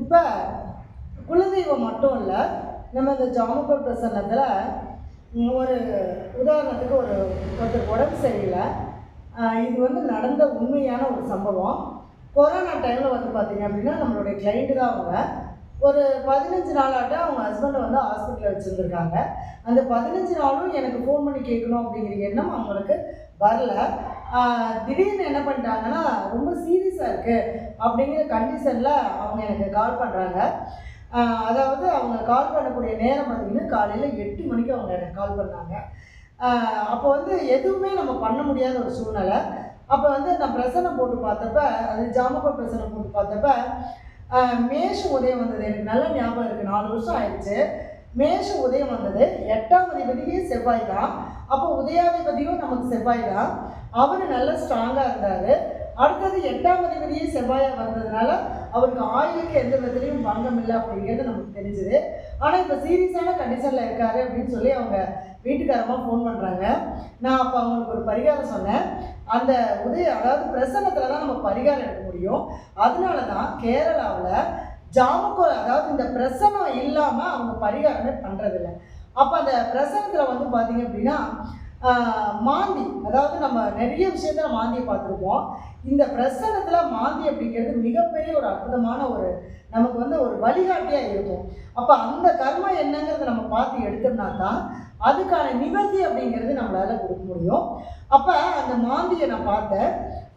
இப்போ குலதெய்வம் மட்டும் இல்லை, நம்ம இந்த ஜாமக்கோல் பிரசன்னத்தில் ஒரு உதாரணத்துக்கு ஒருத்தர் உடம்பு சரியில்லை. இது வந்து நடந்த உண்மையான ஒரு சம்பவம். கொரோனா டைமில் வந்து பார்த்திங்க அப்படின்னா நம்மளுடைய கிளைண்ட்டு தான் அவங்க. ஒரு 15 நாளாட்ட அவங்க ஹஸ்பண்டை வந்து ஹாஸ்பிட்டலில் வச்சுருந்துருக்காங்க. அந்த 15 நாளும் எனக்கு ஃபோன் பண்ணி கேட்கணும் அப்படிங்கிற எண்ணம் அவங்களுக்கு வரல. திடீர்னு என்ன பண்ணிட்டாங்கன்னா, ரொம்ப சீரியஸாக இருக்குது அப்படிங்கிற கண்டிஷனில் அவங்க எனக்கு கால் பண்ணுறாங்க. அதாவது அவங்க கால் பண்ணக்கூடிய நேரம் பார்த்திங்கன்னா காலையில் 8 மணிக்கு அவங்க எனக்கு கால் பண்ணாங்க. அப்போ வந்து எதுவுமே நம்ம பண்ண முடியாத ஒரு சூழ்நிலை. அப்போ வந்து நான் பிரசனம் போட்டு பார்த்தப்ப, அது ஜாமக்கோல் பிரசனம் போட்டு பார்த்தப்ப மேஷ உதயம் வந்தது. எனக்கு நல்ல ஞாபகம் இருக்குது, 4 வருஷம் ஆயிடுச்சு. மேஷ உதயம் வந்தது. 8ஆம் அதிபதியே செவ்வாய் தான். அப்போ உதயாதிபதியும் நமக்கு செவ்வாய் தான். அவர் நல்ல ஸ்ட்ராங்காக இருந்தார். அடுத்தது 8ஆம் அதிபதியே செவ்வாயாக வந்ததுனால அவருக்கு ஆயுளுக்கு எந்த விதத்துலையும் பங்கம் இல்லை அப்படிங்கிறது நமக்கு தெரிஞ்சுது. ஆனால் இப்போ சீரியஸான கண்டிஷனில் இருக்காரு அப்படின்னு சொல்லி அவங்க வீட்டுக்காரமாக ஃபோன் பண்ணுறாங்க. நான் அப்போ அவங்களுக்கு ஒரு பரிகாரம் சொன்னேன். அந்த அதாவது பிரசன்னத்தில் தான் நம்ம பரிகாரம் எடுக்க முடியும். அதனால தான் கேரளாவில் ஜாமக்கோல், அதாவது இந்த பிரசனம் இல்லாமல் அவங்க பரிகாரமே பண்ணுறதில்ல. அப்போ அந்த பிரசனத்தில் வந்து பார்த்திங்க அப்படின்னா மாந்தி, அதாவது நம்ம நிறைய விஷயத்தில் மாந்தியை பார்த்துருப்போம். இந்த பிரசனத்தில் மாந்தி அப்படிங்கிறது மிகப்பெரிய ஒரு அற்புதமான நமக்கு வந்து ஒரு வழிகாட்டியாக இருக்கும். அப்போ அந்த கர்மா என்னங்கிறத நம்ம பார்த்து எடுத்தோம்னா தான் அதுக்கான நிவர்த்தி அப்படிங்கிறது நம்மளால் கொடுக்க முடியும். அப்போ அந்த மாந்தியை நான் பார்த்தேன்.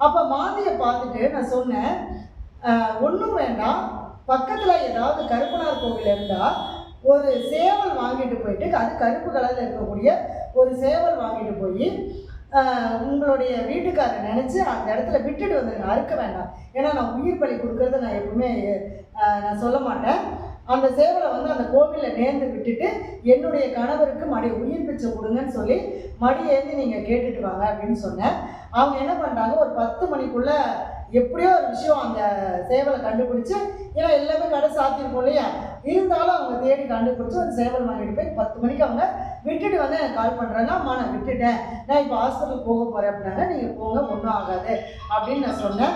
அப்போ மாந்தியை பார்த்துட்டு நான் சொன்னேன், ஒன்றும் வேண்டாம், பக்கத்தில் ஏதாவது கருப்பனார் கோவில் இருந்தால் ஒரு சேவல் வாங்கிட்டு போயிட்டு, அது கருப்பு கலரில் இருக்கக்கூடிய ஒரு சேவல் வாங்கிட்டு போய் உங்களுடைய வீட்டுக்காரரை நினச்சி அந்த இடத்துல விட்டுட்டு வந்துடுங்க, அறுக்க வேண்டாம். ஏன்னா நான் உயிர் பலி கொடுக்கறத நான் எப்பவுமே நான் சொல்ல மாட்டேன். அந்த சேவலை வந்து அந்த கோவிலில் நேர்ந்து விட்டுட்டு என்னுடைய கணவருக்கு உயிர் பிச்சை கொடுங்கன்னு சொல்லி மடியேந்தி நீங்கள் கேட்டுட்டு வாங்க அப்படின்னு சொன்னேன். அவங்க என்ன பண்ணுறாங்க, ஒரு 10 மணிக்குள்ளே எப்படியோ ஒரு விஷயம் அந்த சேவலை கண்டுபிடிச்சி, ஏன்னா எல்லாமே கடை சாத்தியிருக்கும் இல்லையா, இருந்தாலும் அவங்க தேடி கண்டுபிடிச்சி அந்த சேவல் வாங்கிட்டு போய் 10 மணிக்கு அவங்க விட்டுட்டு வந்து எனக்கு கால் பண்ணுறாங்க. அம்மா நான் விட்டுட்டேன், நான் இப்போ ஹாஸ்பிட்டலுக்கு போக போகிறேன் அப்படின்னாங்க. நீங்கள் போங்க, ஒன்றும் ஆகாது அப்படின்னு நான் சொன்னேன்.